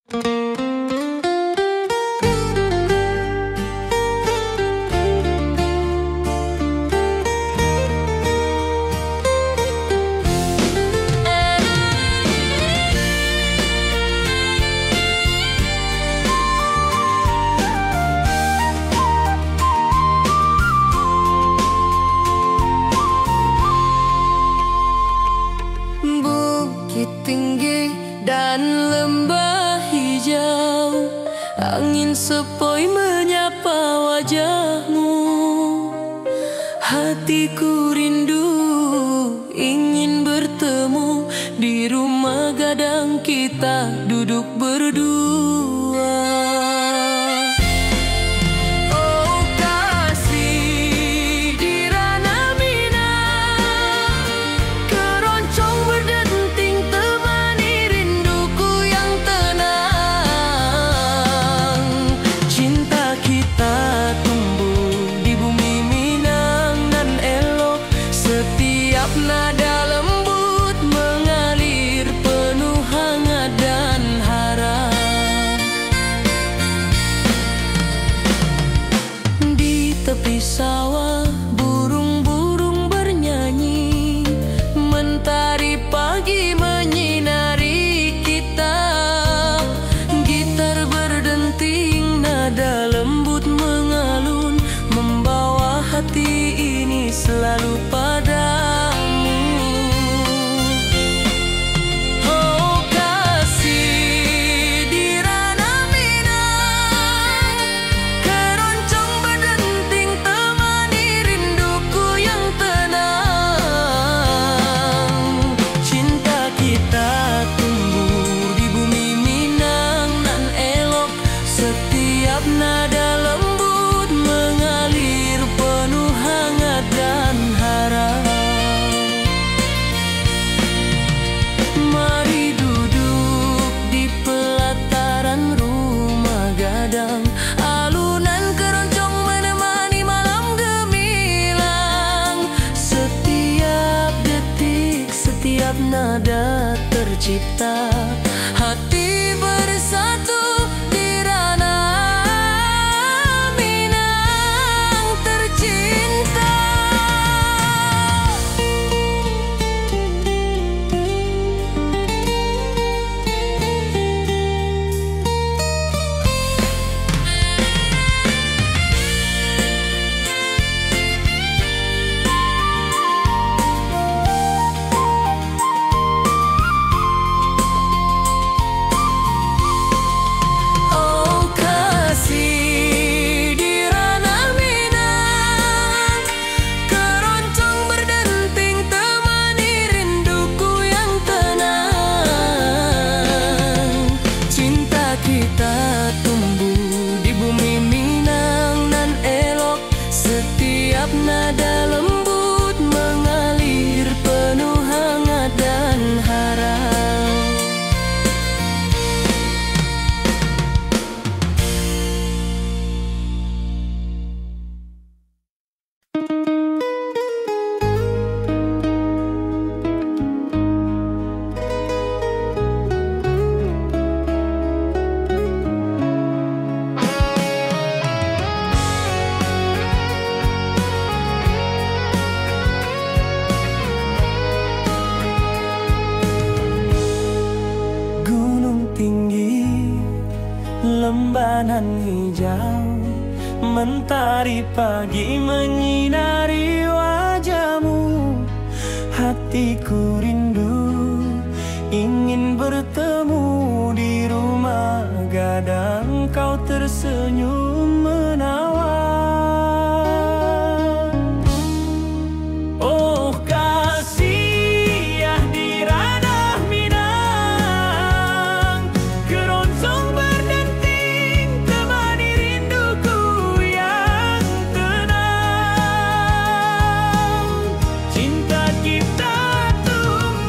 Bukit tinggi dan lembah hijau, angin sepoi menyapa wajahmu. Hatiku rindu ingin bertemu di rumah gadang kita duduk berdua. Oh kasih di ranah Minang, keroncong berdenting temani rinduku yang tenang. Cinta kita tumbuh di bumi Minang nan elok, setiap nada lembut mengalir penuh hangat dan harap. Di tepi sawah burung-burung bernyanyi, mentari pagi menyinari kita. Gitar berdenting, nada lembut mengalun, membawa hati ini selalu padamu. Oh kasih di ranah Minang, keroncong berdenting temani rinduku yang tenang. Cinta kita tumbuh di bumi Minang nan elok, setiap nada lembut mengalir penuh hangat dan harap. Mari duduk di pelataran rumah gadang, alunan keroncong menemani malam gemilang. Setiap detik, setiap nada tercipta, hati bersatu di ranah Minang tercinta. Oh kasih di ranah Minang, keroncong berdenting temani rinduku yang tenang. Cinta kita tumbuh di bumi Minang nan elok, setiap nada lembut mengalir penuh hangat dan harap. Gunung tinggi, lembah nan hijau, mentari pagi menyinari wajahmu. Hatiku rindu ingin bertemu di rumah gadang, kau tersenyum menawan. Oh kasih ya di ranah Minang, keroncong berdenting temani rinduku yang tenang. Cinta kita tumbuh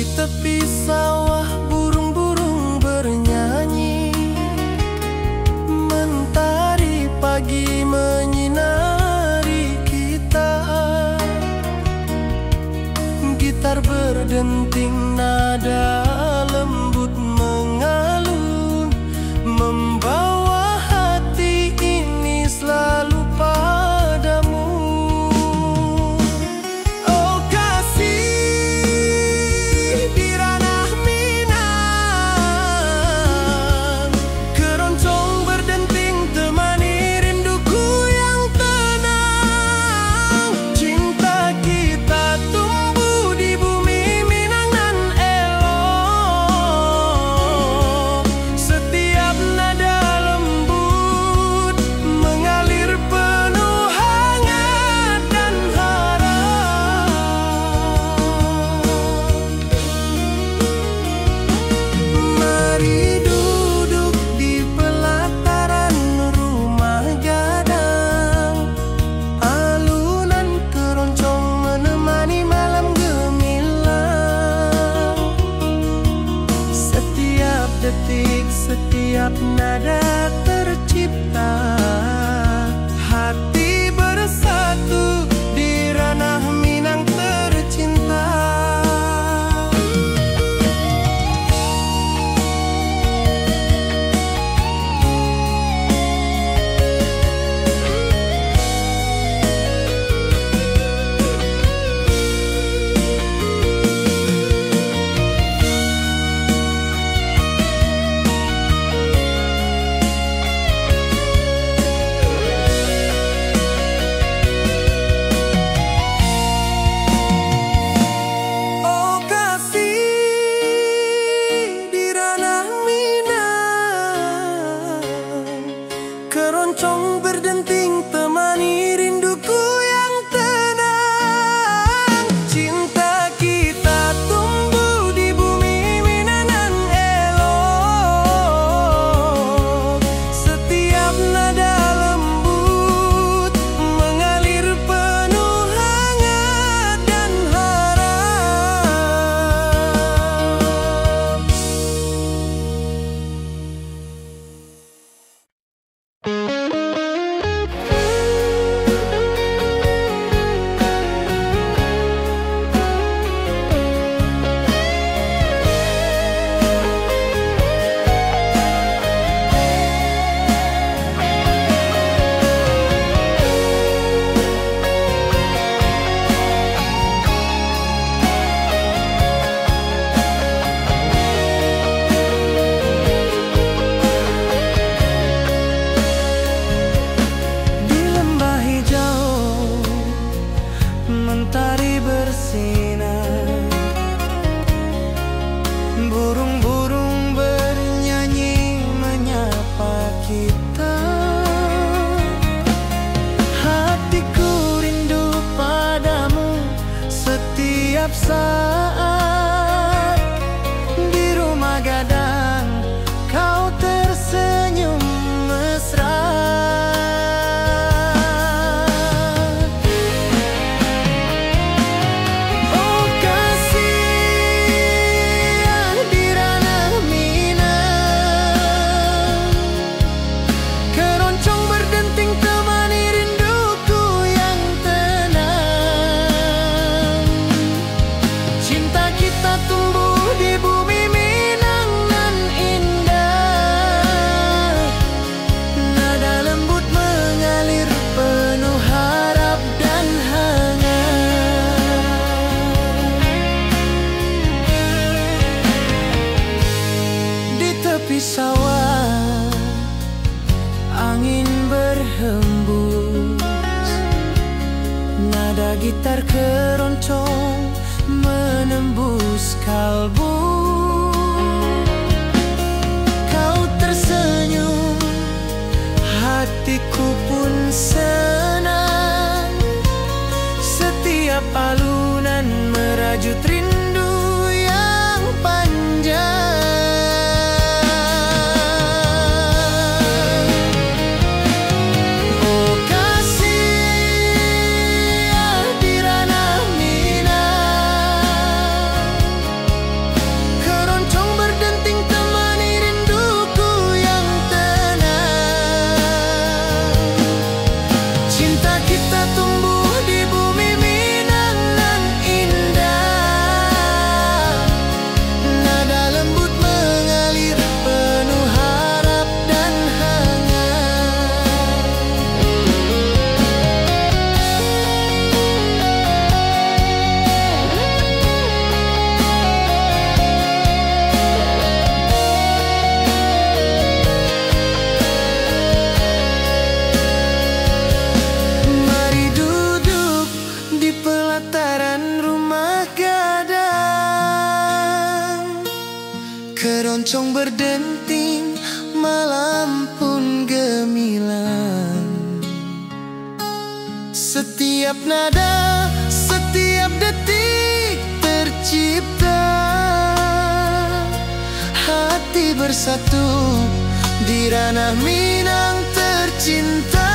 Di tepi sawah burung-burung bernyanyi, mentari pagi menyinari kita. Gitar berdenting, nada lembut mengalun, membawa hati ini selalu padamu. Oh kasih di ranah Minang, keroncong berdenting temani rinduku yang tenang. Cinta kita tumbuh di bumi Minang nan elok. Setiap nada lembut mengalir penuh hangat dan harap. Mari duduk di pelataran rumah gadang, alunan keroncong menemani malam gemilang. Setiap detik, setiap nada tercipta, hati bersatu di ranah Minang tercinta. Oh kasih di ranah Minang, keroncong berdenting temani rinduku yang tenang. Cinta kita tumbuh di bumi Minang nan elok. Setiap nada lembut mengalir penuh hangat dan harap. Di lembah hijau mentari bersinar, burung-burung bernyanyi menyapa kita. Hatiku rindu padamu setiap saat. Di rumah gadang kau tersenyum mesra. Oh kasih di ranah Minang, keroncong berdenting temani rinduku yang tenang. Cinta kita tumbuh di bumi Minang nan indah. Nada lembut mengalir penuh harap dan hangat. Di tepi sawah angin berhembus, nada gitar keroncong menembus kalbu. Kau tersenyum, hatiku pun senang. Setiap alunan merajut rindu yang panjang. Oh kasih di ranah Minang, Keroncong berdenting, malam pun gemilang. Setiap nada, setiap detik tercipta. Hati bersatu di ranah Minang tercinta.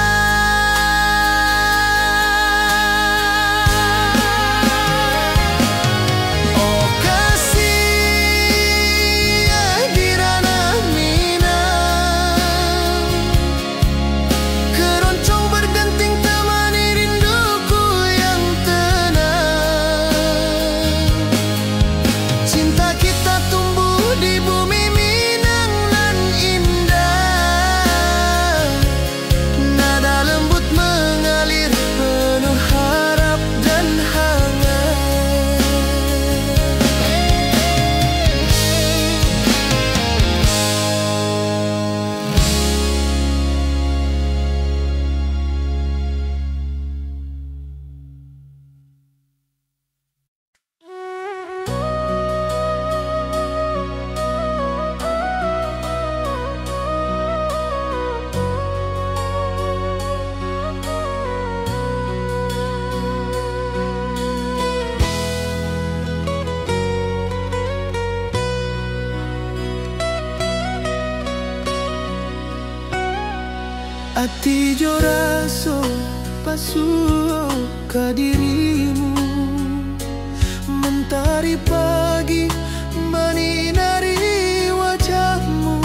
Ati jo raso pasuo ka dirimu, mentari pagi menyinari wajahmu.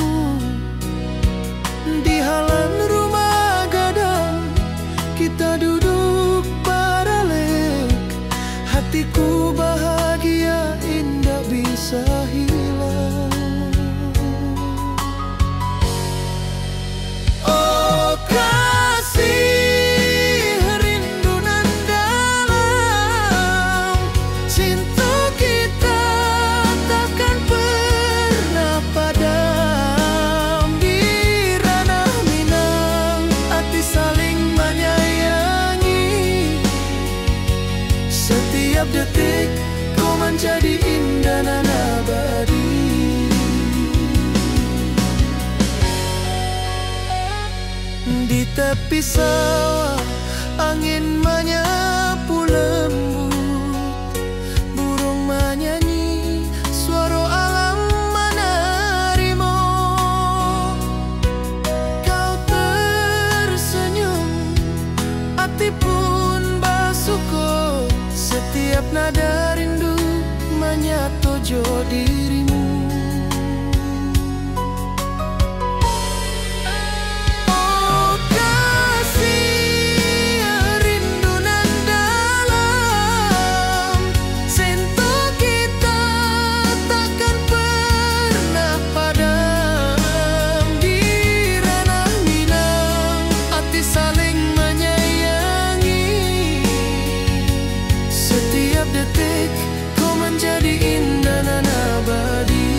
Di halaman rumah gadang kita duduk paralek. Hatiku bahagia indah bisa hilang. Detik kau menjadi indah dan abadi. Di tepi sawah angin menyapu lembut, burung menyanyi, suara alam menerimu. Kau tersenyum, hati pun bersyukur. Setiap nada rindu menyatu jo dirimu. Oh kasih rindu nan dalam, cinta kita takkan pernah padam. Di ranah Minang hati saling menyayangi. Setiap detik kau menjadi indah dan abadi.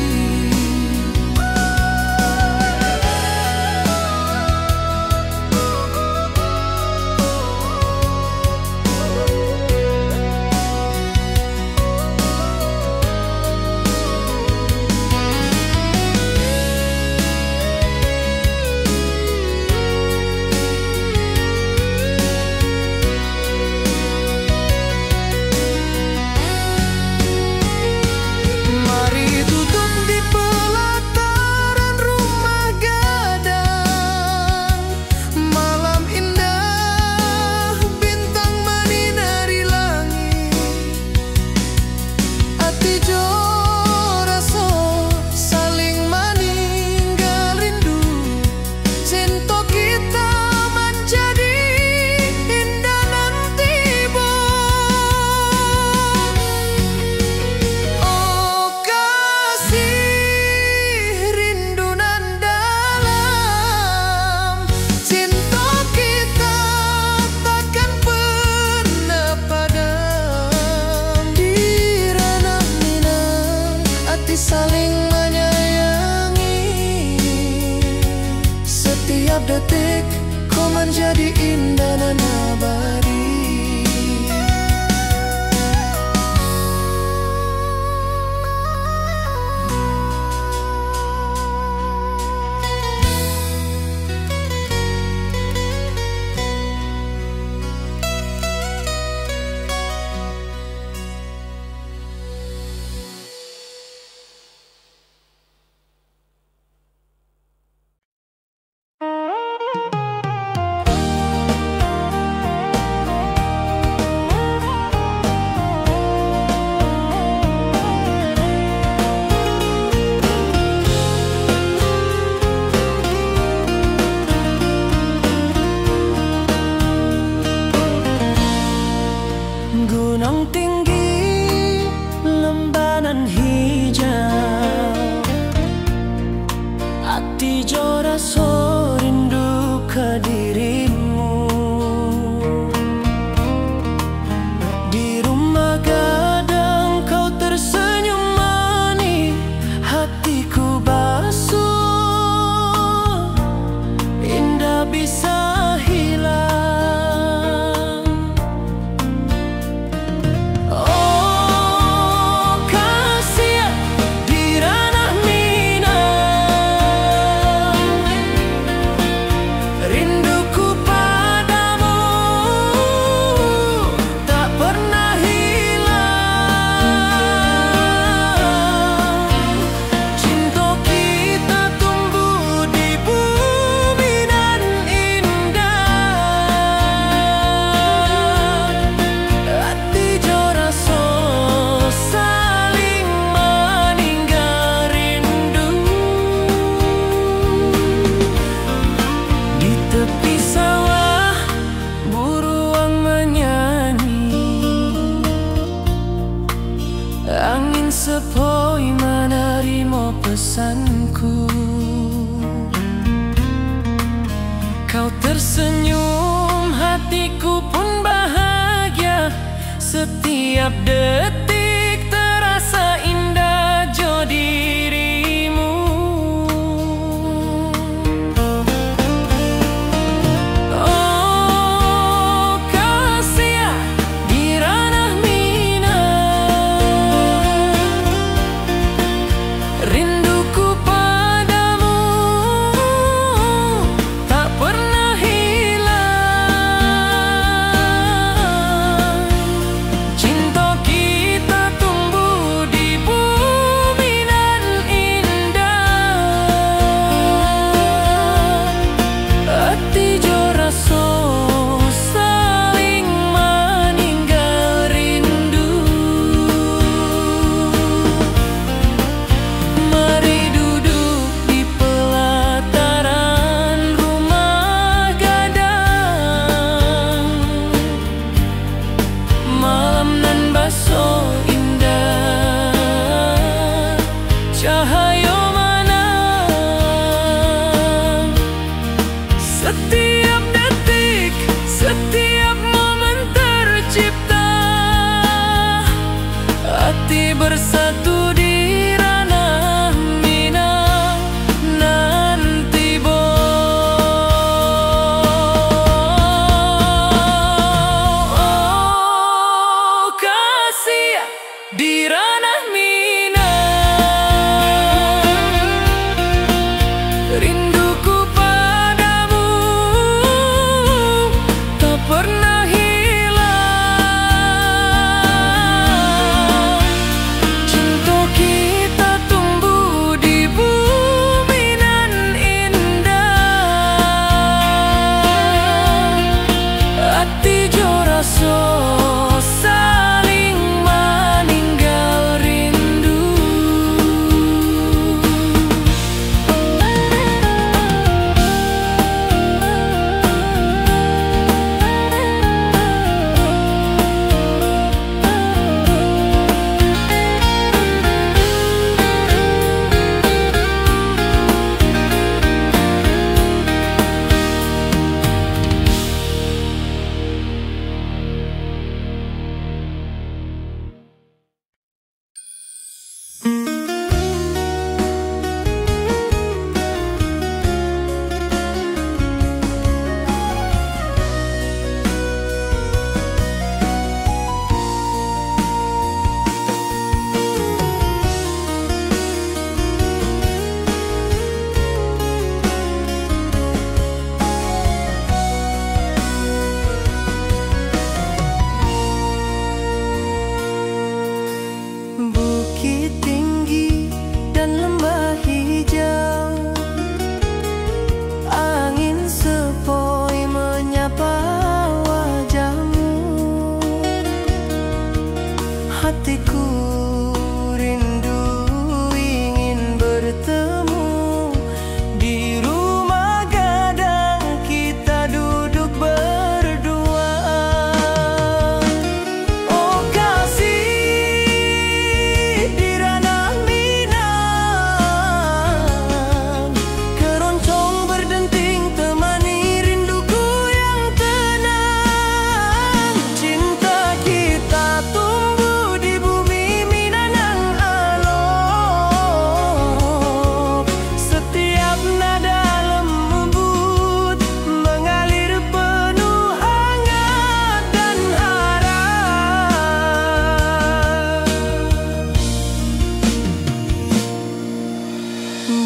Setiap detik kau menjadi indah dan abadi. pesanku. Kau tersenyum, hatiku pun bahagia. Setiap detik terasa indah jo dirimu. Oh kasih di ranah minang, rinduku padamu tak pernah hilang. Cinta kita tumbuh di bumi nan indah. Hati jo rasa saling meninggal rindu. Mari duduk di pelataran rumah gadang. Malam nan baso indah, cahaya mana. Setiap detik, setiap momen tercipta. Hati bersatu di ranah minang nanti bo. Oh kasih di ranah minang, rinduku padamu tak pernah hilang. Cinta kita tumbuh di bumi nan indah. Hati jo rasa saling meninggal rindu. Bukit tinggi dan lembah hijau, angin sepoi menyapa wajahmu. Hatiku rindu ingin bertemu di rumah gadang, kita duduk berdua. Oh kasih di ranah minang, keroncong berdenting temani rinduku yang tenang. Cinta kita tumbuh di bumi Minang alok. Setiap nada lembut mengalir penuh hangat dan harap.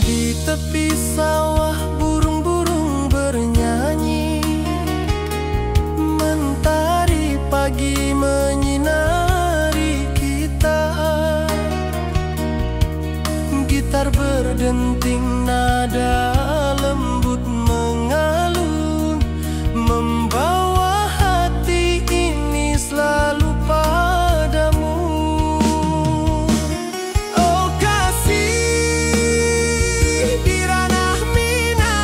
Di tepi sawah burung-burung bernyanyi, mentari pagi menyinari kita. Gitar berdenting, nada lembut mengalun, membawa hati ini selalu padamu. Oh kasih di ranah minang,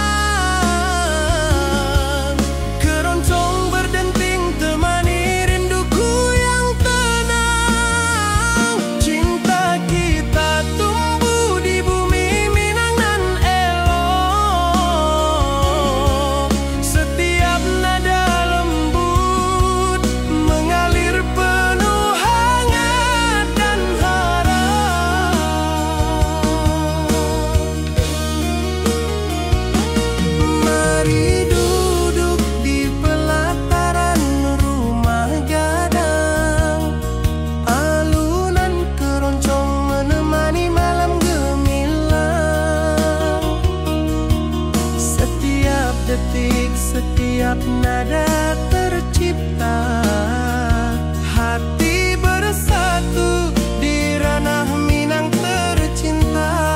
keroncong berdenting temani rinduku yang tenang. Cinta kita tumbuh di bumi setiap nada tercipta. Hati bersatu di ranah Minang tercinta.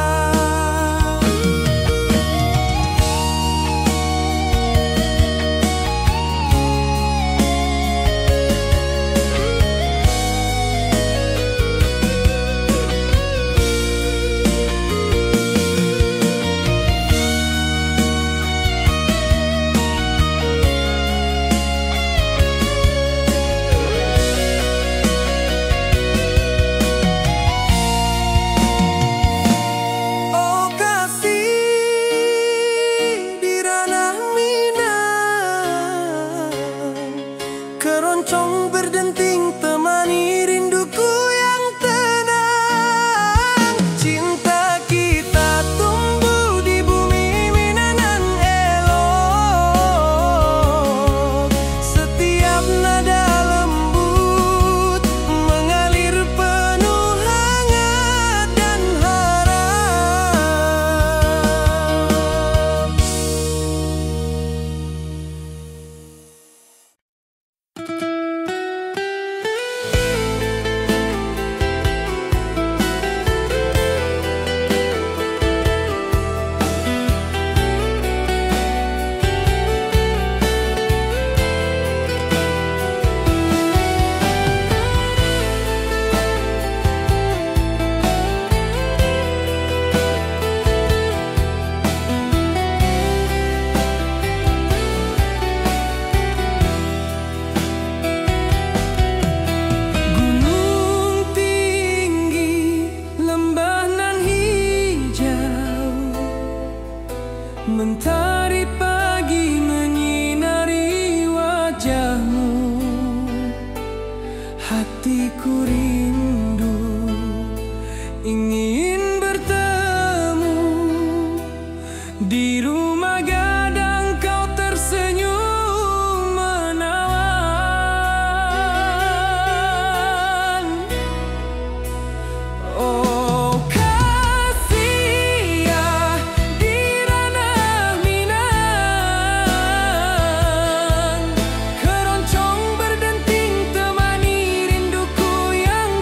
Keroncong berdenting temani rinduku yang tenang. Cinta kita tumbuh di bumi Minang elok. Setiap nada lembut mengalir penuh hangat dan harap. Mentari pagi menyinari wajahmu. Hatiku rindu ingin bertemu. Di rumah gadang kau tersenyum menawan. Oh kasih ya di ranah Minang. Keroncong berdenting temani rinduku yang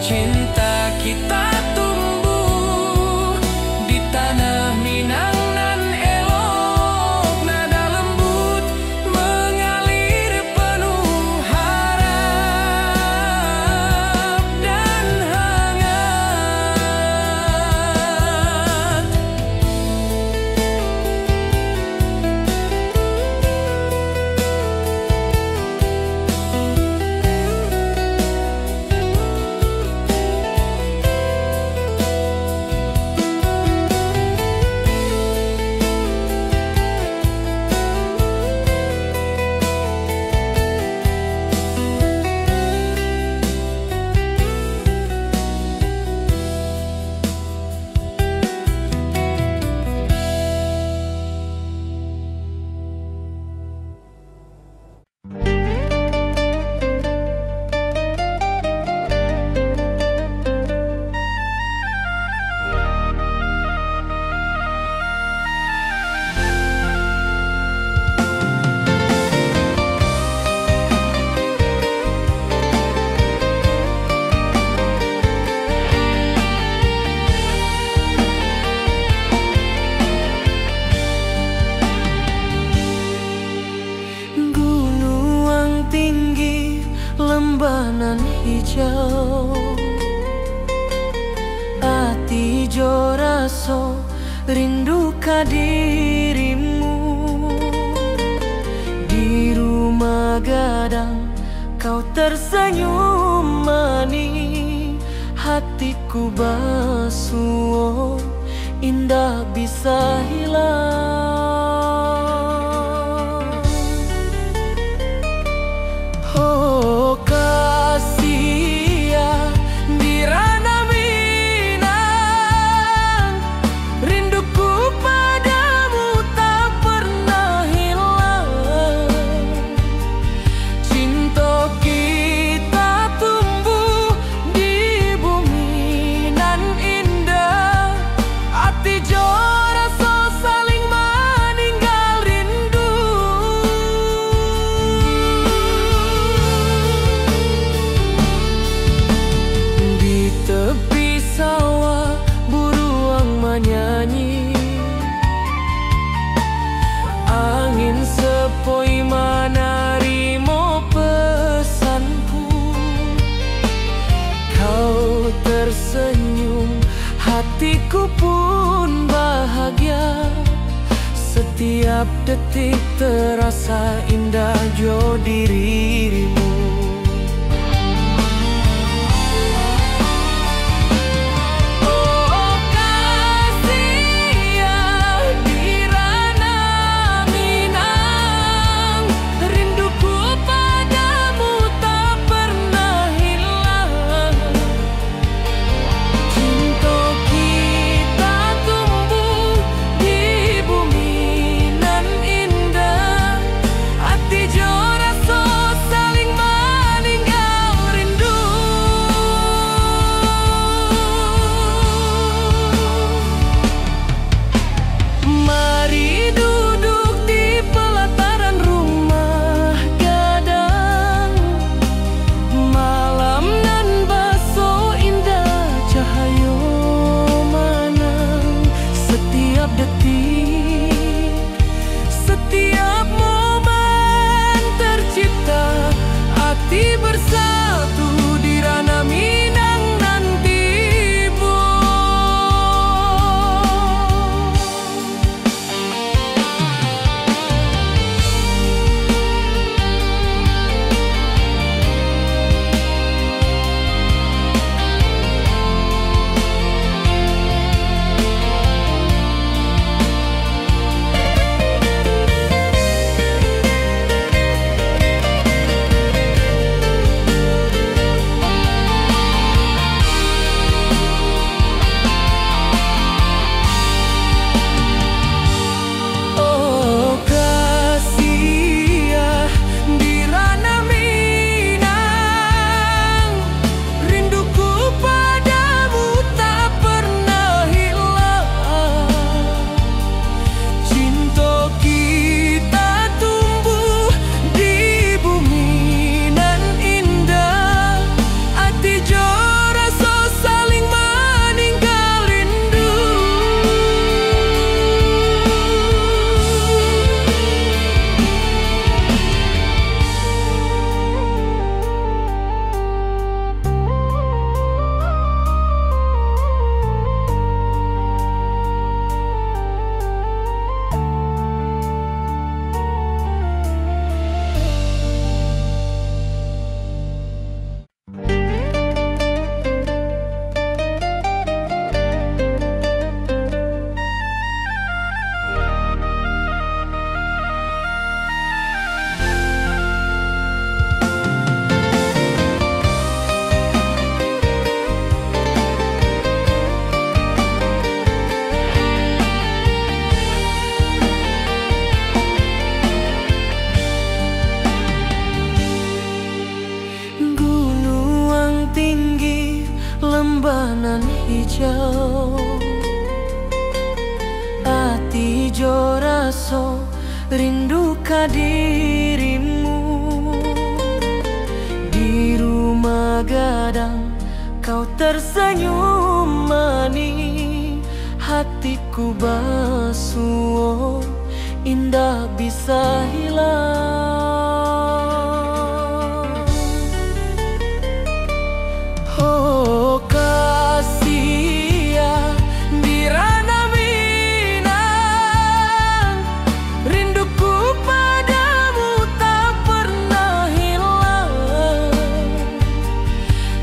Cinta kita tumbuh di tanah Minang nan elok, nada lembut mengalir penuh harap dan hangat. Gunung tinggi, lembanan hijau, ati jo raso rindu ka dirimu. Di rumah gadang kau tersenyum manis, hatiku basuh indah bisa hilang. Oh kasih ya di ranah Minang, rinduku padamu tak pernah hilang. Cinta kita tumbuh di bumi nan indah, hati jo rasa saling meninggal rindu. Di tepi sawah buruang menyanyi, angin sepoi menarimo pesanku. Kau tersenyum, hatiku pun bahagia. Setiap detik terasa indah jo dirimu. Oh kasih ya di ranah Minang, rinduku padamu tak pernah hilang. Cinta kita tumbuh di bumi nan indah, hati jo rasa saling jauh. Ati jo raso rindu ka dirimu. Di rumah gadang kau tersenyum manis, hatiku basuh indah bisa hilang. Oh kasih ya di ranah Minang, rinduku padamu tak pernah hilang.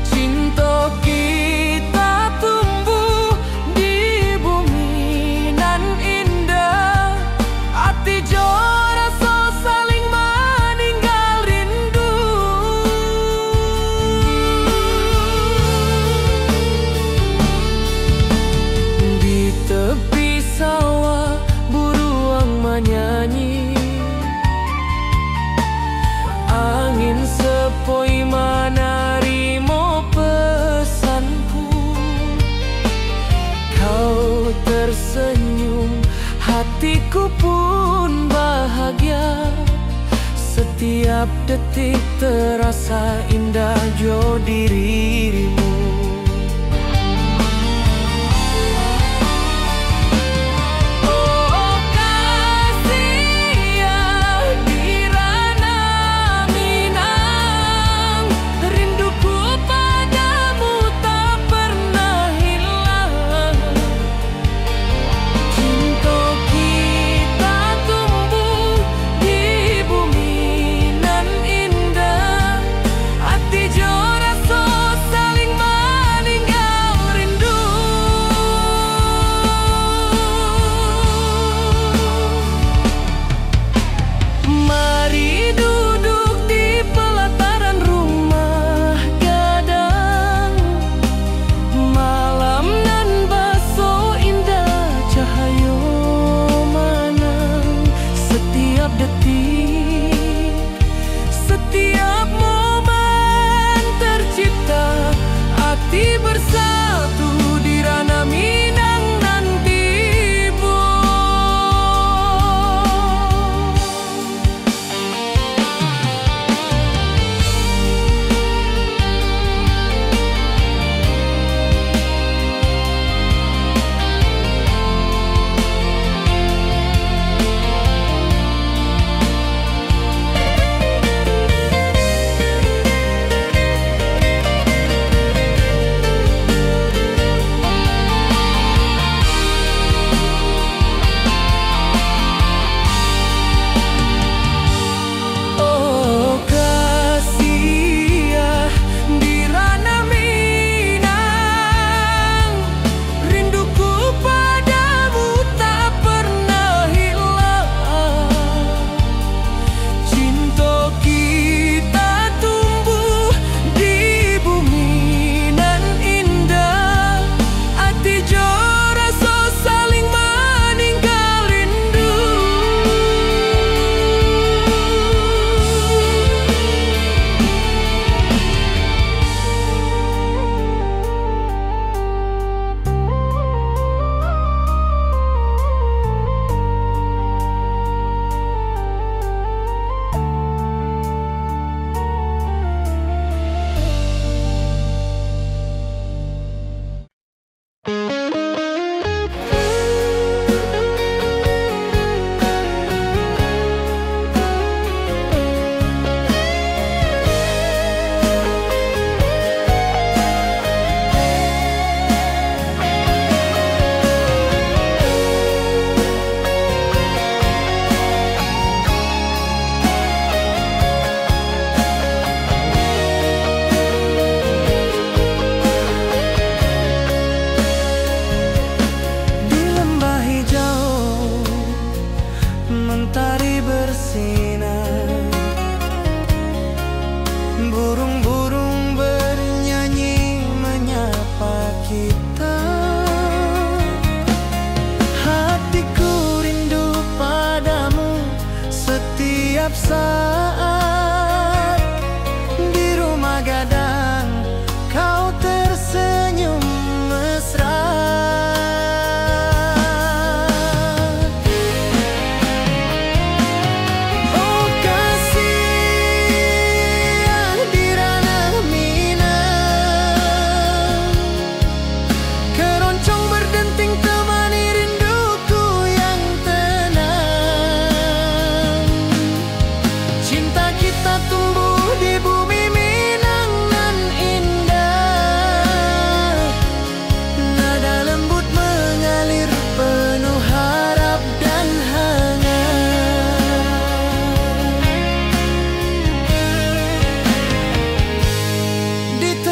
Cinta kita tumbuh di bumi nan indah, hati jo rasa saling meninggal rindu. Di tepi sawah buruang menyanyi, angin sepoi menarimo pesanku. Kau tersenyum, hatiku pun bahagia. Setiap detik terasa indah jo dirimu. Oh kasih ya di ranah Minang, rinduku padamu tak pernah hilang. Cinta kita tumbuh di bumi nan indah, hati jo rasa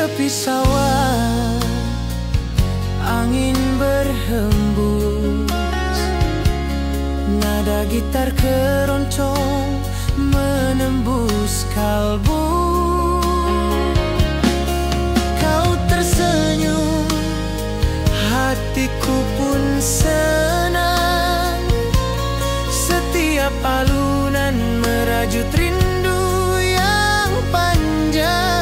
tepi sawah, angin berhembus, nada gitar keroncong menembus kalbu. Kau tersenyum, hatiku pun senang. Setiap alunan merajut rindu yang panjang.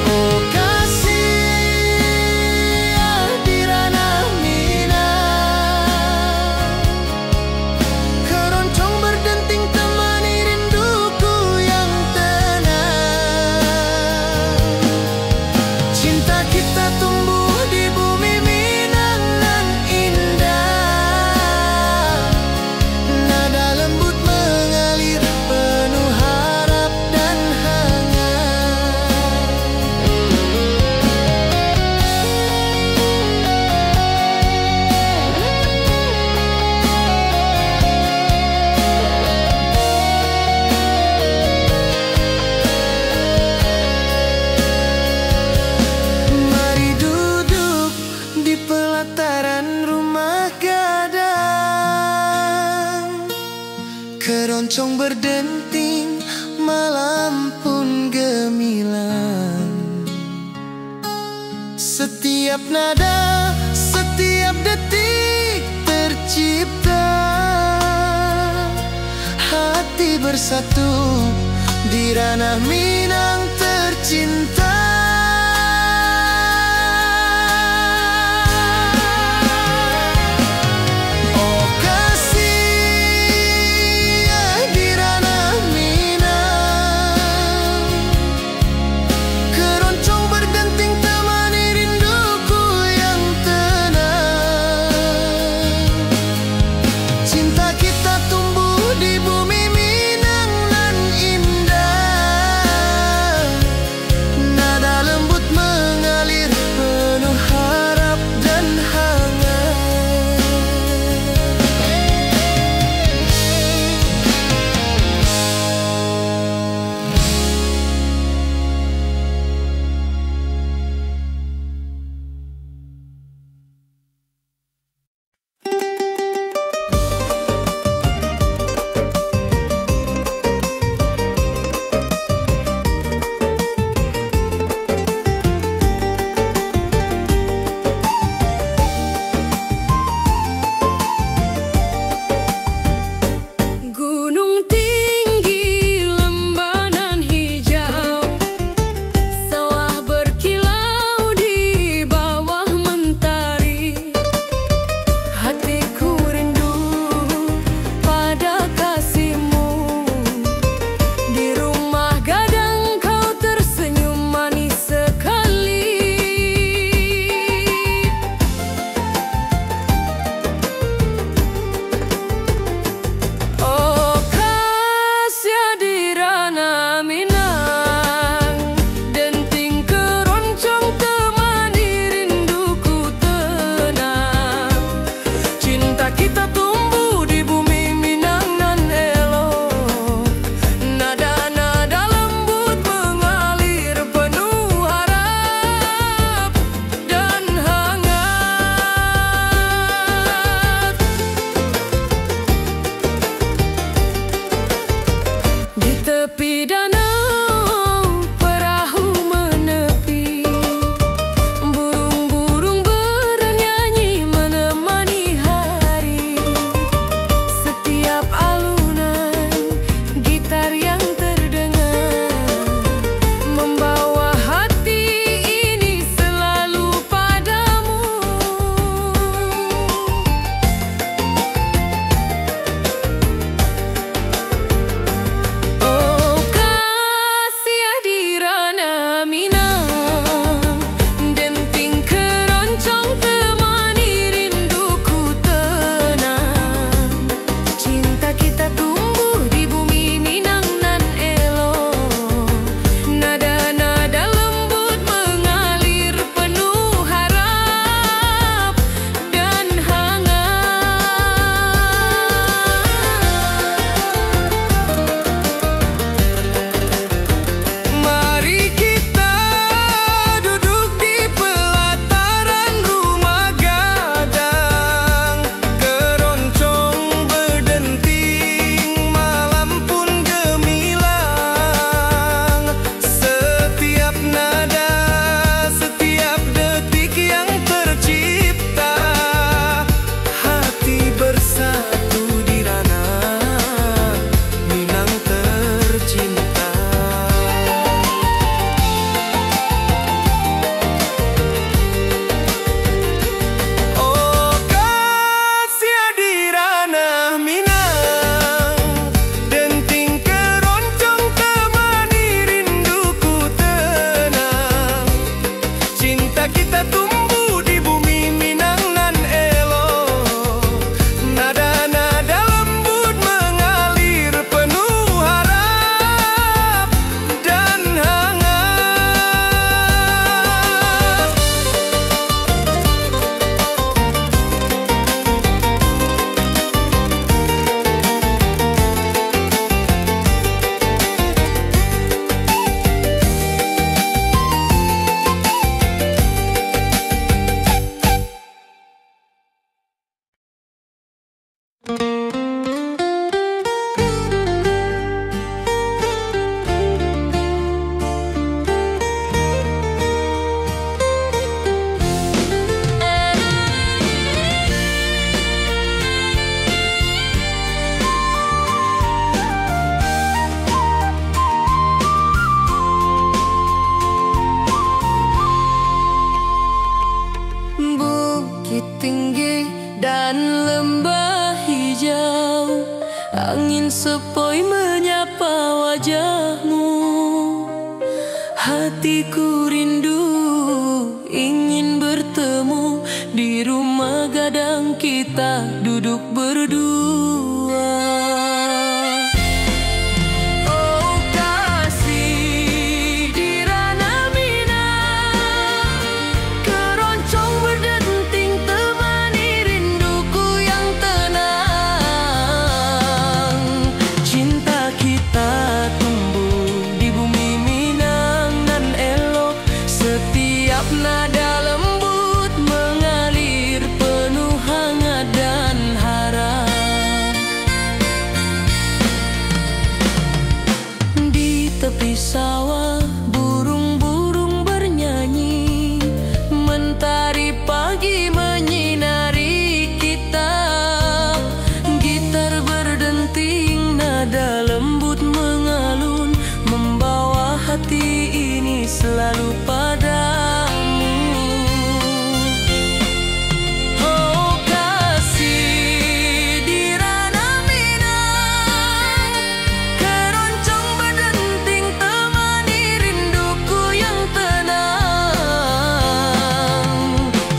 Oh kasih di ranah Minang, keroncong berdenting temani rinduku yang tenang. Cinta kita tumbuh di bumi Minang nan indah, nada lembut mengalir penuh harap dan hangat. Mari duduk di pelataran rumah gadang, keroncong berdenting, malam pun gemilang. Setiap nada, setiap detik tercipta, hati bersatu di ranah Minang tercinta. Oh kasih di ranah Minang, keroncong berdenting temani rinduku yang tenang. Cinta kita tumbuh di bumi Minang nan indah, nada lembut mengalir penuh harap dan hangat. Gunung tinggi, lembah nan hijau, sawah berkilau di bawah mentari. Hatiku rindu pada kasihmu, di rumah gadang kau tersenyum manis sekali. Oh kasih di ranah Minang, denting keroncong temani rinduku tenang. Cinta kita tumbuh di bumi Minang nan elok, nada-nada lembut mengalir penuh harap dan hangat. Di tepi danau perahu menepi, burung-burung bernyanyi menemani hari. Setiap alunan gitar yang terdengar membawa hati ini selalu padamu. Oh wajahmu. Hatiku rindu ingin bertemu di rumah gadang kita duduk berdua. Oh kasih di ranah Minang, keroncong berdenting temani rinduku yang tenang. Cinta kita tumbuh di bumi Minang nan elok, setiap nada lembut mengalir penuh hangat dan harap. Di tepi sawah burung-burung bernyanyi, mentari pagi menyinari kita. Gitar berdenting, nada lembut mengalun, membawa hati ini selalu padamu. Oh kasih di ranah Minang, keroncong berdenting temani rinduku yang tenang.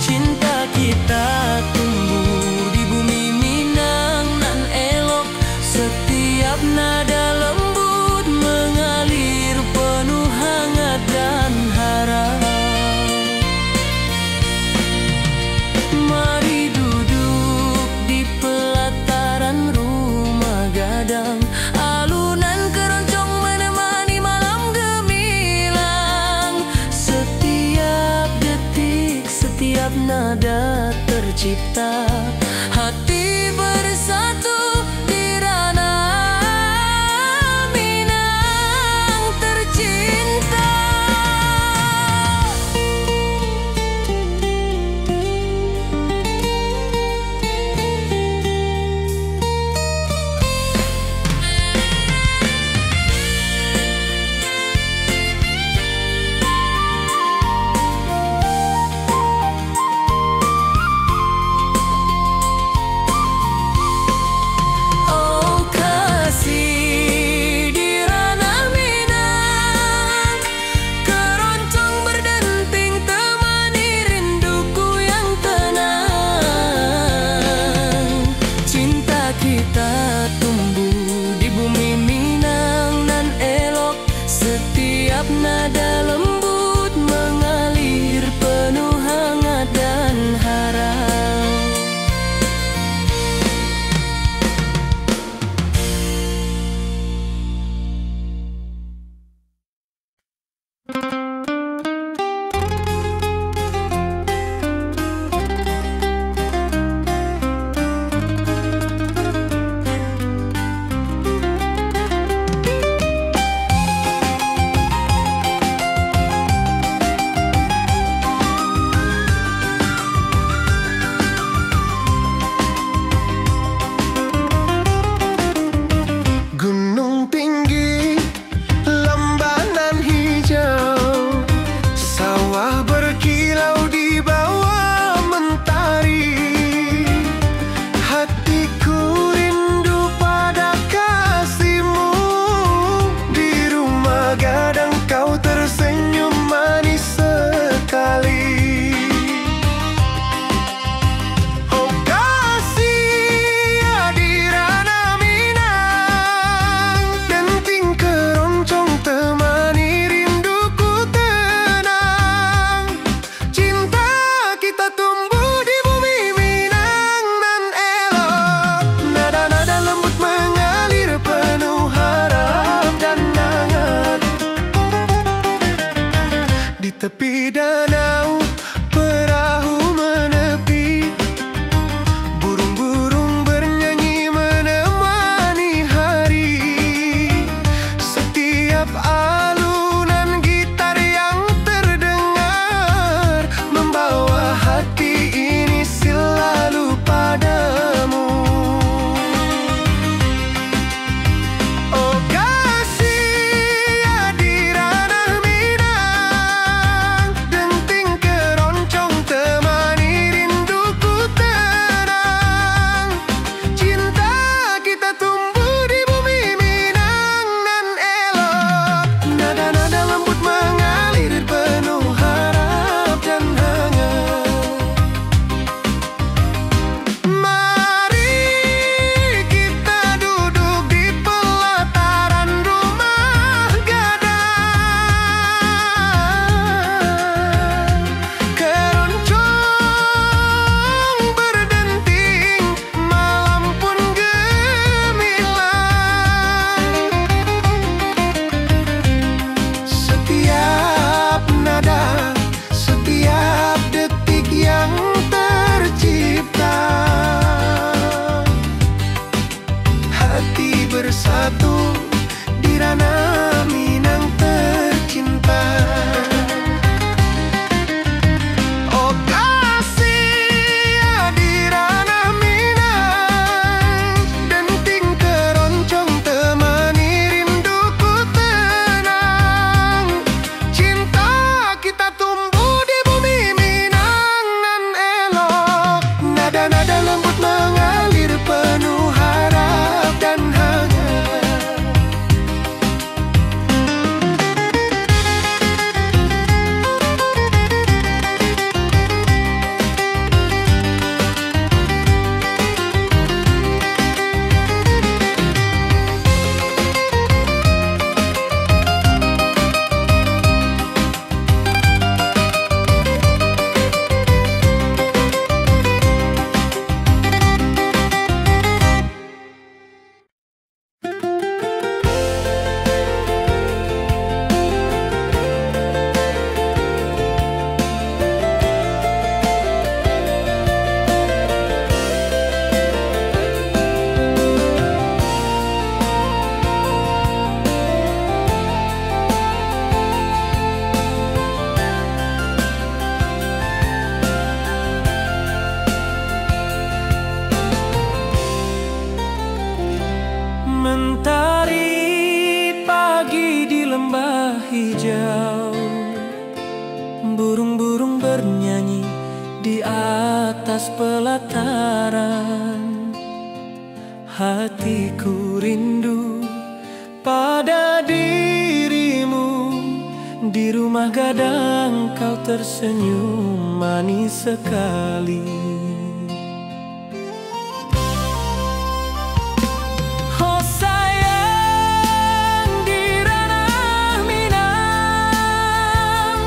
Cinta kita tumbuh di bumi Minang nan elok, setiap nada lembut mengalir penuh hangat dan harap. Mari duduk di pelataran rumah gadang, alunan keroncong menemani malam gemilang. Setiap detik, setiap nada tercipta, hati bersatu di ranah Minang tercinta. Oh kasih di ranah Minang, keroncong berdenting temani rinduku yang tenang. Cinta kita tumbuh di bumi Minang nan elok, setiap nada lembut mengalir penuh hangat dan harap. Gunung tinggi, lembanan hijau, sawah berkilau di bawah mentari. Hatiku rindu pada kasihmu, di rumah gadang kau tersenyum manis sekali. Oh kasih di ranah Minang, denting ke hijau, burung-burung bernyanyi di atas pelataran. Hatiku rindu pada dirimu, di rumah gadang kau tersenyum manis sekali. Oh sayang, di ranah Minang,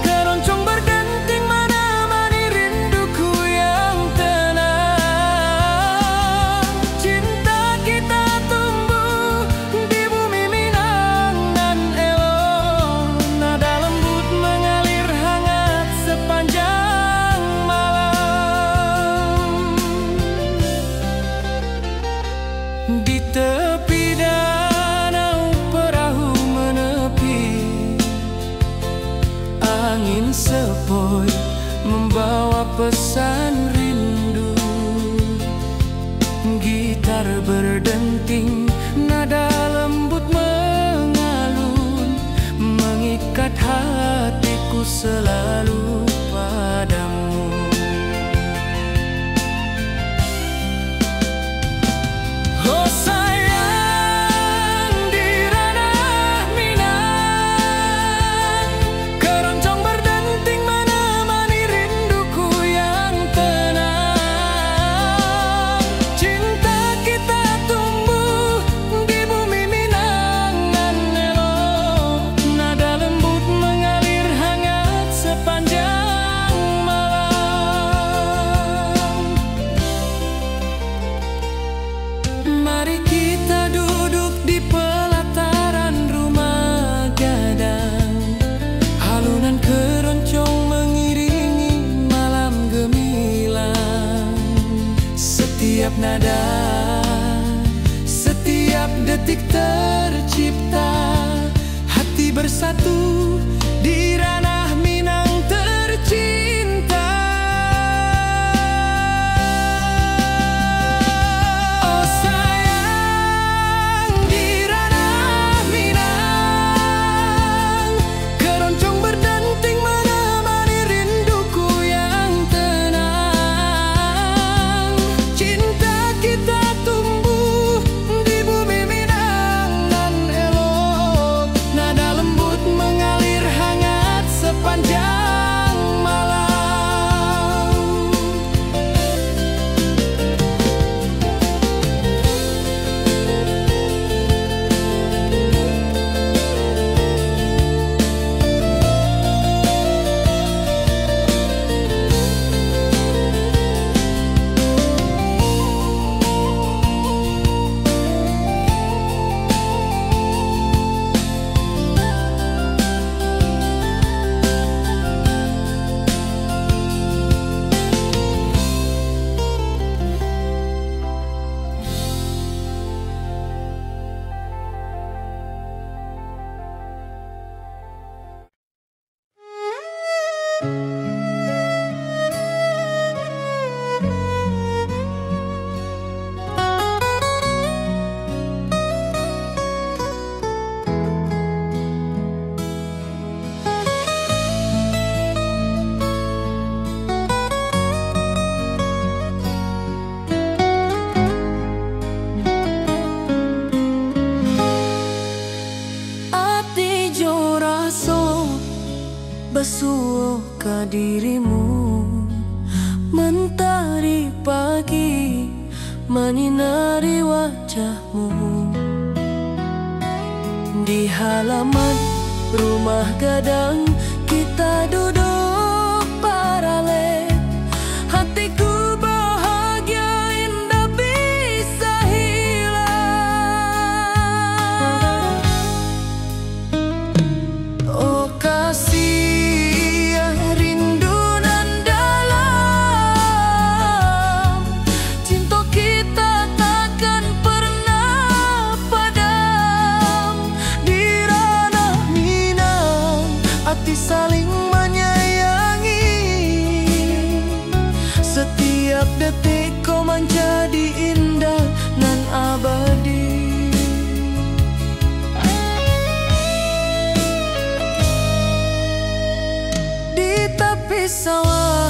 keroncong berdenting menemani rinduku yang tenang. Cinta kita tumbuh di bumi Minang nan elok, nada lembut mengalir hangat sepanjang malam. Di tepi danau perahu menepi, angin sepoi membawa pesan rindu. Gitar berdenting, nada lembut mengalun, mengikat hatiku selalu padamu. Oh sayang, di ranah Minang, keroncong berdenting menemani rinduku yang tenang. Cinta kita tumbuh di bumi Minang nan elok, nada lembut mengalir hangat sepanjang malam. Mari kita duduk di pelataran rumah gadang, halunan keroncong mengiringi malam gemilang. Setiap nada, setiap detik tercipta, hati bersatu di ranah Minang tercinta. Oh sayang, di ranah Minang, keroncong berdenting menemani rinduku yang tenang. Cinta kita tumbuh di bumi Minang nan elok, nada lembut mengalir hangat sepanjang malam. Ati jo raso basuh ka dirimu, mentari pagi menyinari wajahmu. Di halaman rumah gadang kita duduk paralel, hatiku bahagia indah bisa hilang. Oh kasih yang rindu nan dalam, cinta kita takkan pernah padam. Di ranah Minang, hati saling menyayangi, setiap detik kau menjadi indah nan abadi. sawah,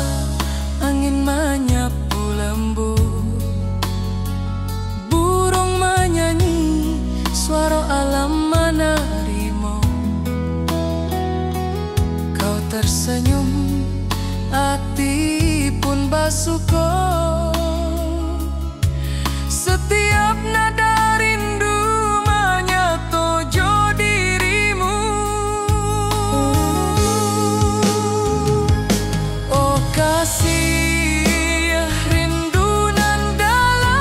angin menyapu lembut, burung menyanyi, suara alam menerimu. Kau tersenyum, hati pun basuh. Setiap nada rindu menyatu dirimu. Oh kasih, rindu nan dalam,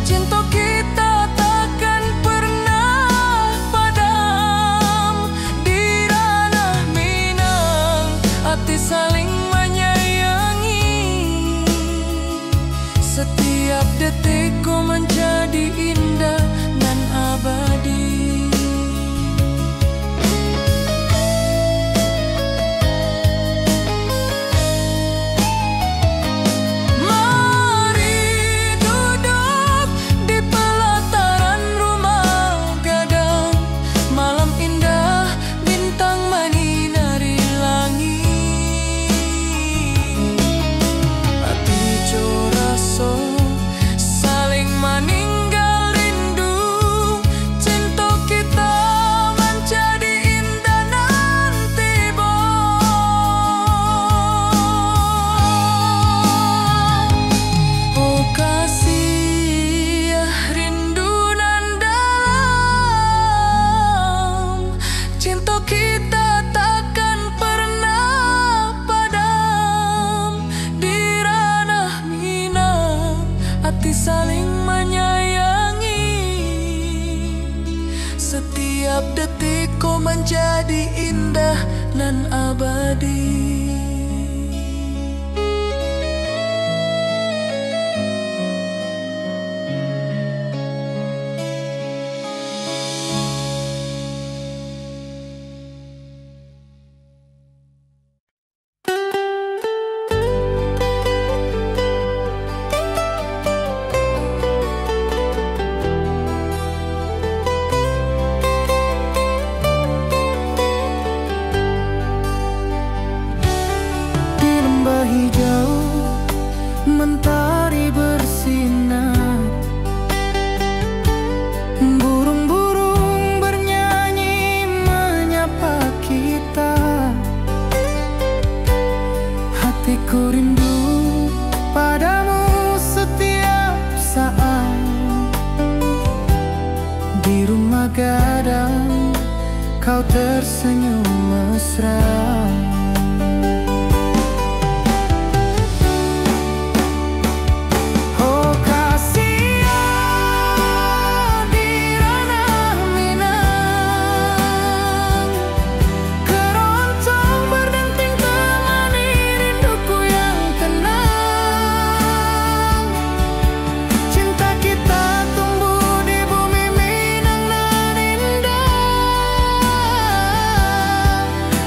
cinta kita takkan pernah padam. Di ranah Minang, hati saling menyayangi. Setiap detikku menjadi indah dan abadi. Mari duduk di pelataran rumah gadang, malam indah bintang menyinari langit. Hati coraso saling meninggal rindu, cinta kita menjadi indah nanti oh kasih, rindu nan dalam, cinta kita takkan pernah padam. Di ranah Minang, hati saling menyayangi. Setiap detikku menjadi indah dan abadi. Di lembah hijau mentari bersinar, burung-burung bernyanyi menyapa kita. Hatiku rindu padamu setiap saat. Di rumah gadang kau tersenyum mesra. Oh kasih, di ranah Minang, keroncong berdenting temani rinduku yang tenang. Cinta kita tumbuh di bumi Minang nan indah.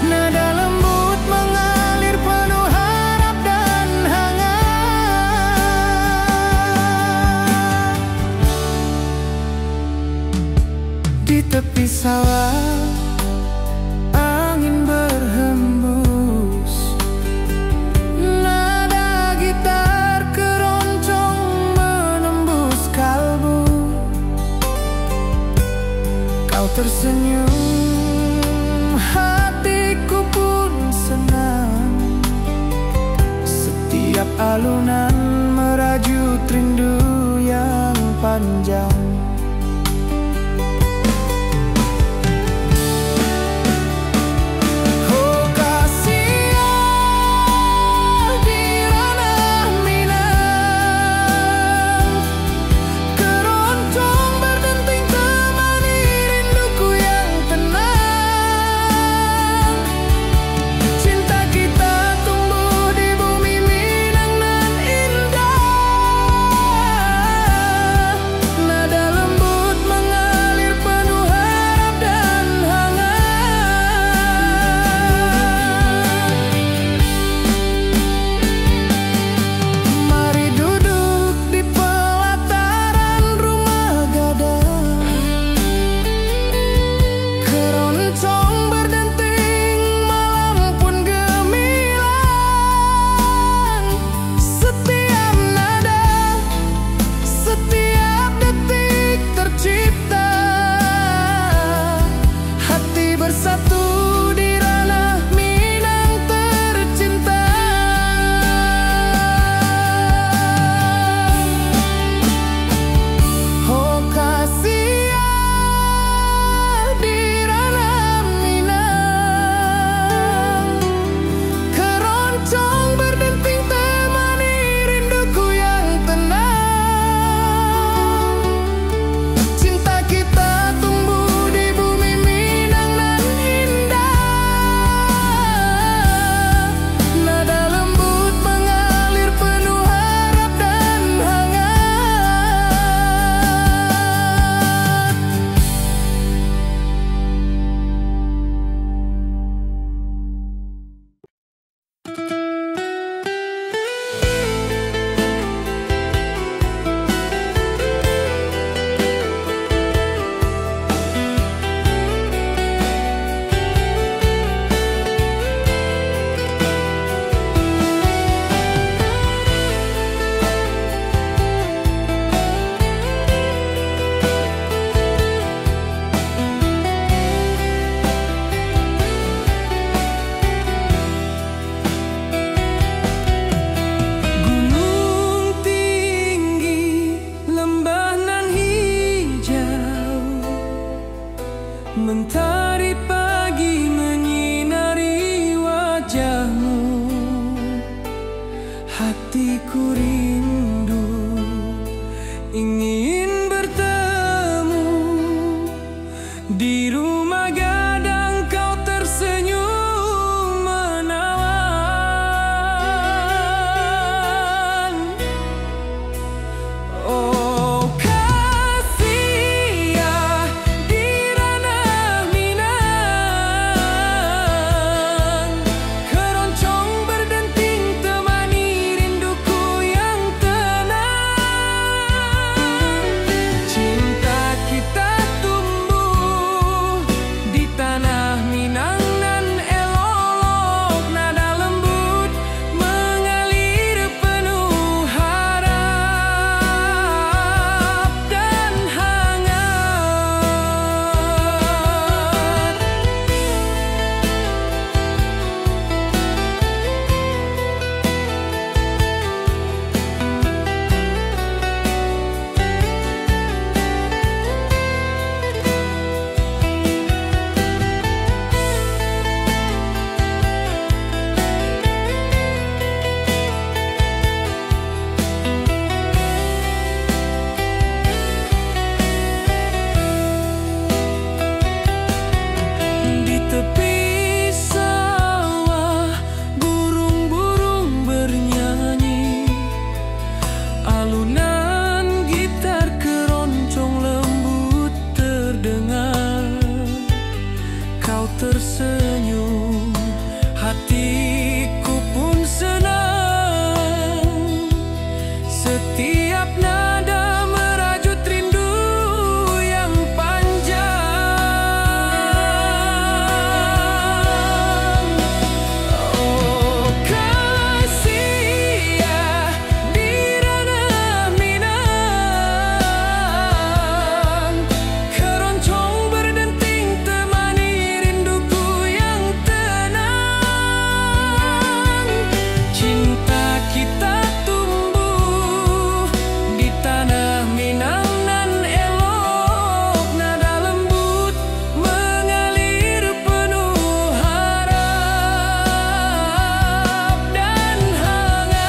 Nada lembut mengalir penuh harap dan hangat. Di tepi sawah, angin berhembus, nada gitar keroncong menembus kalbu. Kau tersenyum, hatiku pun senang. Setiap alunan merajut rindu yang panjang. Oh kasih, di ranah Minang, keroncong berdenting temani rinduku yang tenang. Cinta kita tumbuh di bumi Minang nan indah. Mentari pagi menyinari wajahmu, hatiku rindu ingin bertemu. Di rumah gadang kau tersenyum menawan. Oh kasih ya di ranah Minang, keroncong berdenting temani rinduku yang tenang. Cinta kita tumbuh di tanah Minang nan elok, nada lembut mengalir penuh harap dan hangat. Di tepi sawah burung-burung bernyanyi, alunan gitar keroncong lembut terdengar. Kau tersenyum, hatiku pun senang. Setiap nada merajut rindu yang panjang. Oh kasih ya di ranah Minang, keroncong berdenting temani rinduku yang tenang. Cinta kita tumbuh di tanah Minang nan elok, nada lembut mengalir penuh harap dan hangat.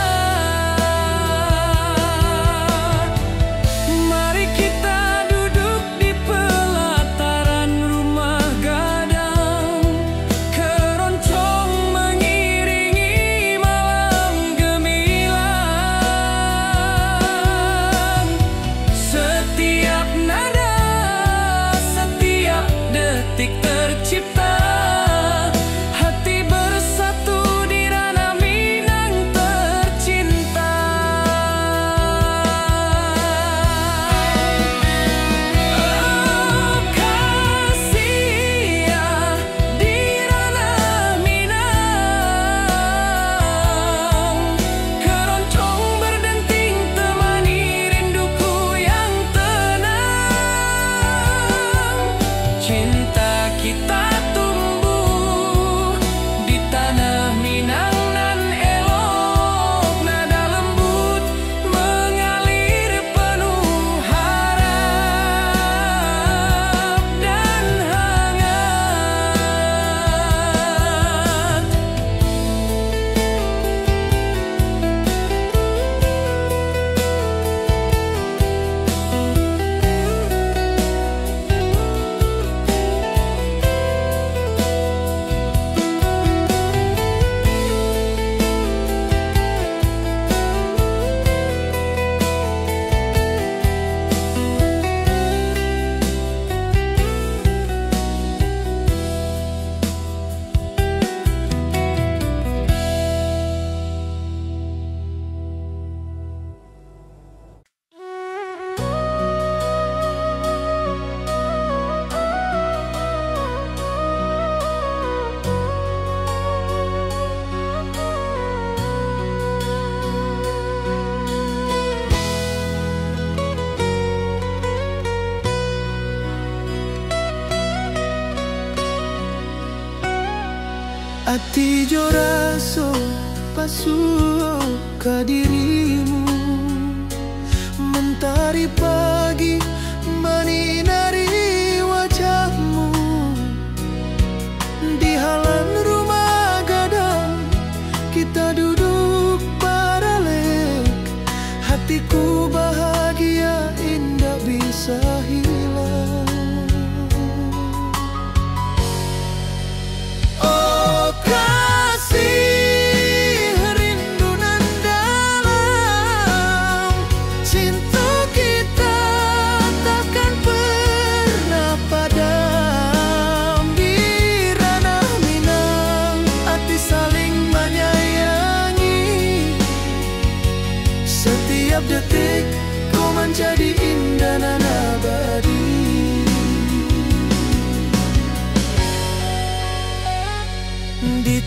Mari kita duduk di pelataran rumah gadang, keroncong mengiringi malam gemilang. Setiap nada, setiap detik tercipta, hati bersatu di ranah Minang tercinta. Oh kasih ya di ranah Minang, keroncong berdenting temani rinduku yang tenang. Cinta kita tumbuh di tanah Minang nan elok, nada lembut mengalir penuh harap dan hangat. Ati jo raso pasuh ka dirimu, mentari pagi menyinari wajahmu.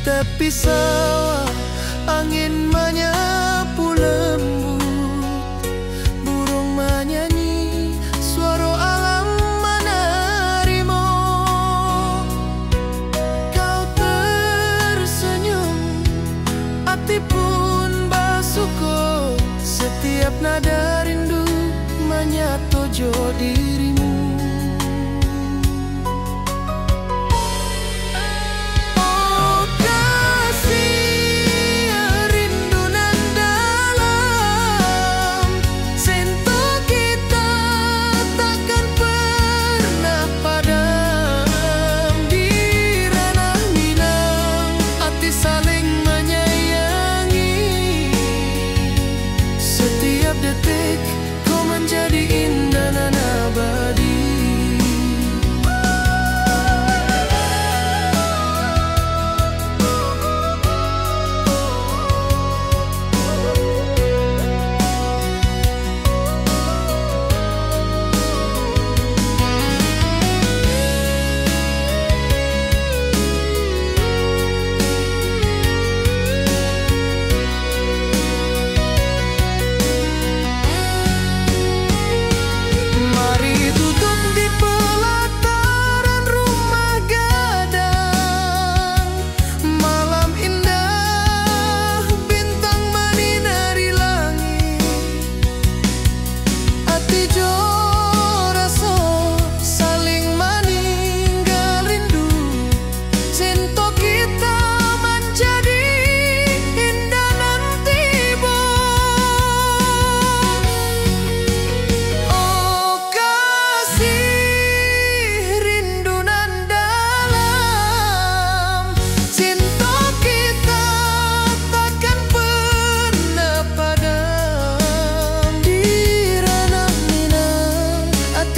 tepi sawah, angin menyapu lembut, burung menyanyi, suara alam menerimu. Kau tersenyum, hati pun bersyukur, setiap nada rindu menyatu dirimu.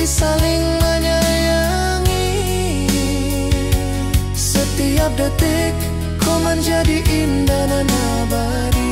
Saling menyayangi, setiap detik kau menjadi indah dan abadi.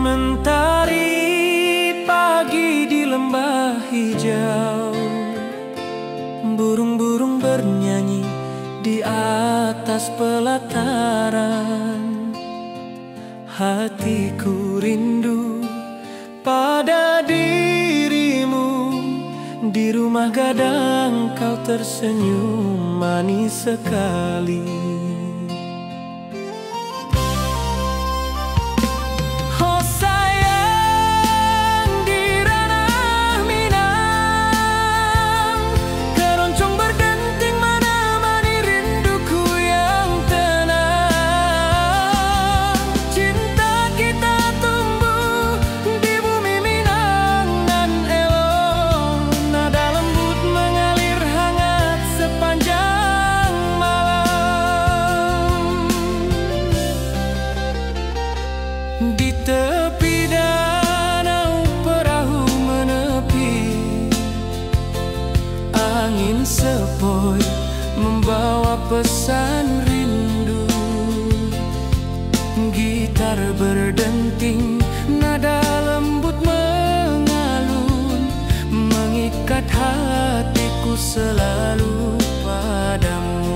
Mentari pagi di lembah hijau, burung-burung bernyanyi di atas pelataran. Hatiku rindu pada dirimu, di rumah gadang kau tersenyum manis sekali. Di tepi danau perahu menepi, angin sepoi membawa pesan rindu. Gitar berdenting, nada lembut mengalun, mengikat hatiku selalu padamu.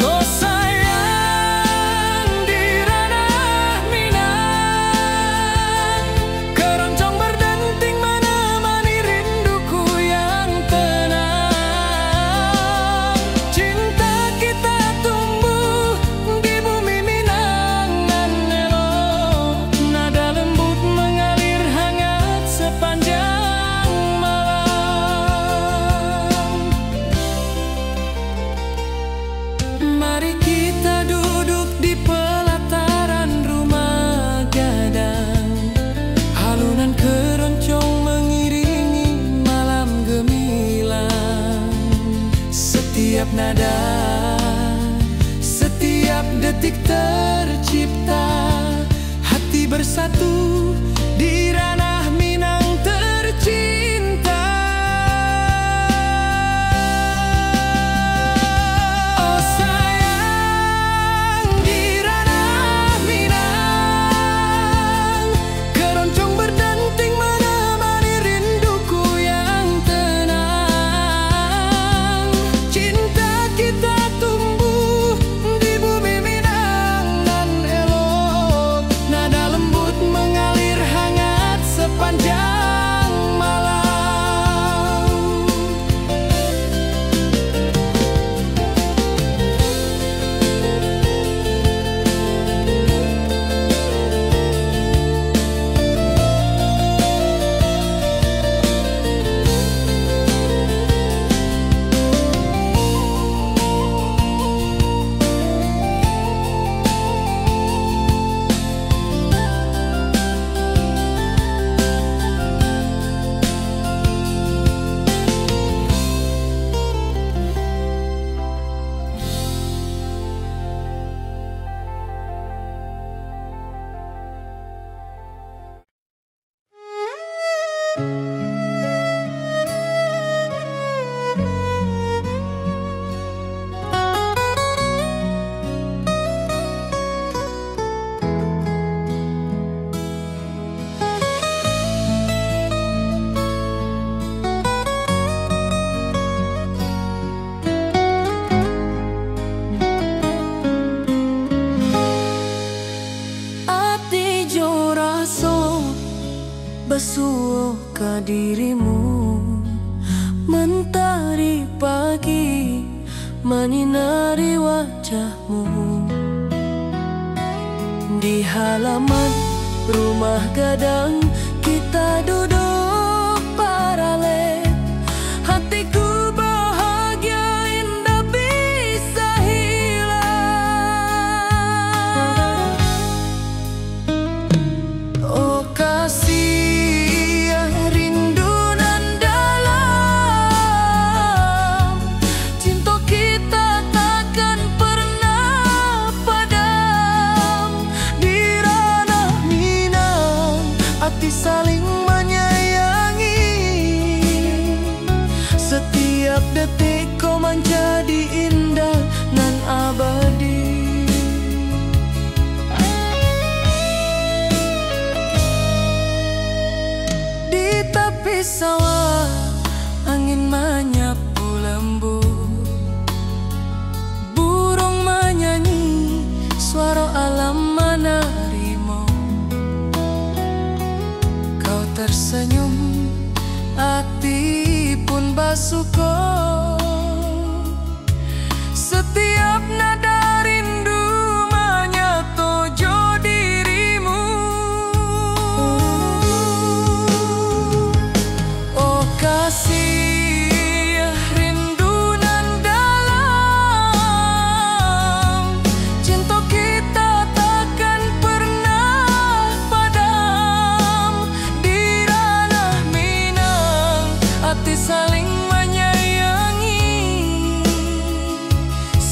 Oh sayang, di ranah Minang, keroncong berdenting menemani rinduku yang tenang. Cinta kita tumbuh di bumi Minang nan Kita duduk di pelataran rumah gadang, alunan keroncong mengiringi malam gemilang. Setiap nada, setiap detik tercipta, hati bersatu di ranah Minang tercinta. Oh sayang, di ranah Minang, keroncong berdenting menemani rinduku yang tenang. Cinta kita tumbuh di bumi Minang nan elok, nada lembut mengalir hangat sepanjang malam. Ati jo raso basuh ke dirimu, mentari pagi menyinari wajahmu. Di halaman rumah gadang kita duduk paralel, hatiku bahagia indah bisa hilang. Oh kasih rindu nan dalam, cinta kita takkan pernah padam. Di ranah Minang, hati saling menyayangi. Setiap detik kau menjadi indah nan abadi. Di tepi sawah angin menyapu lembut, burung menyanyi, suara alam menerimu. Kau tersenyum, hati pun basuh. Setiap nada rindu menyatu jo dirimu. Oh kasih rindu nan dalam, cinta kita takkan pernah padam. Di ranah Minang, hati saling menyayangi.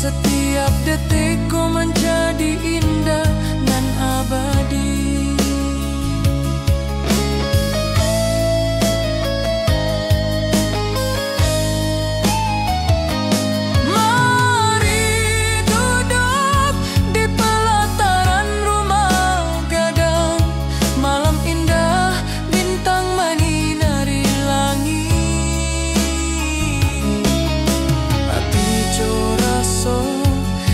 Setiap detik ku menjadi indah dan abadi. Mari duduk di pelataran rumah gadang, malam indah bintang menyinari langit. Hati jo raso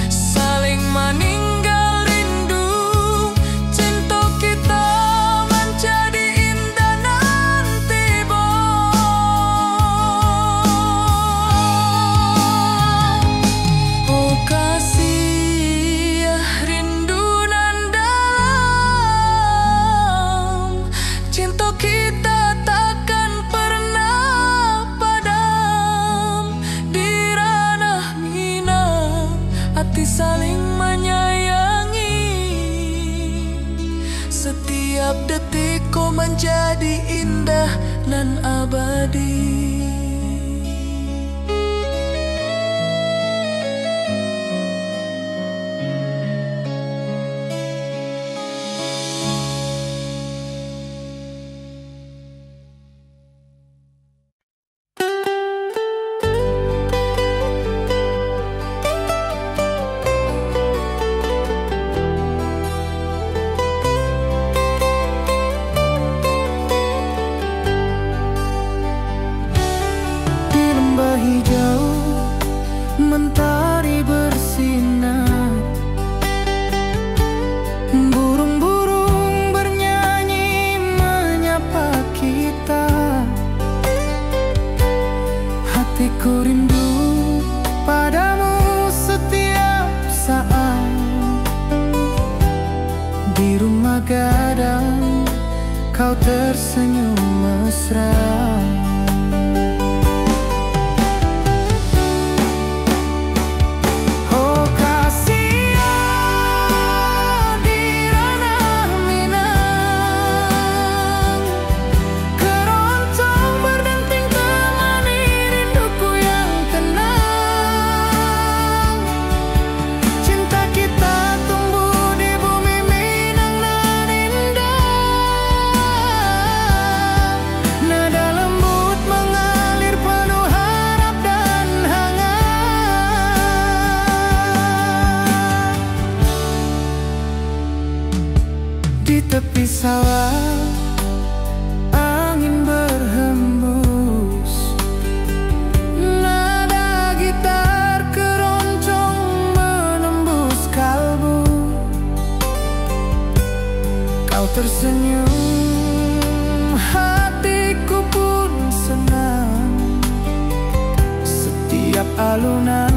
saling meninggal rindu, cinta kita menjadi indah nanti oh kasih rindu nan dalam, cinta kita takkan pernah padam. Di ranah Minang, hati saling menyayangi. Setiap detikku menjadi indah nan abadi. Hijau mentari bersinar, burung-burung bernyanyi menyapa kita. Hatiku rindu padamu setiap saat. Di rumah gadang kau tersenyum mesra. Di tepi sawah angin berhembus, nada gitar keroncong menembus kalbu. Kau tersenyum, hatiku pun senang. Setiap alunan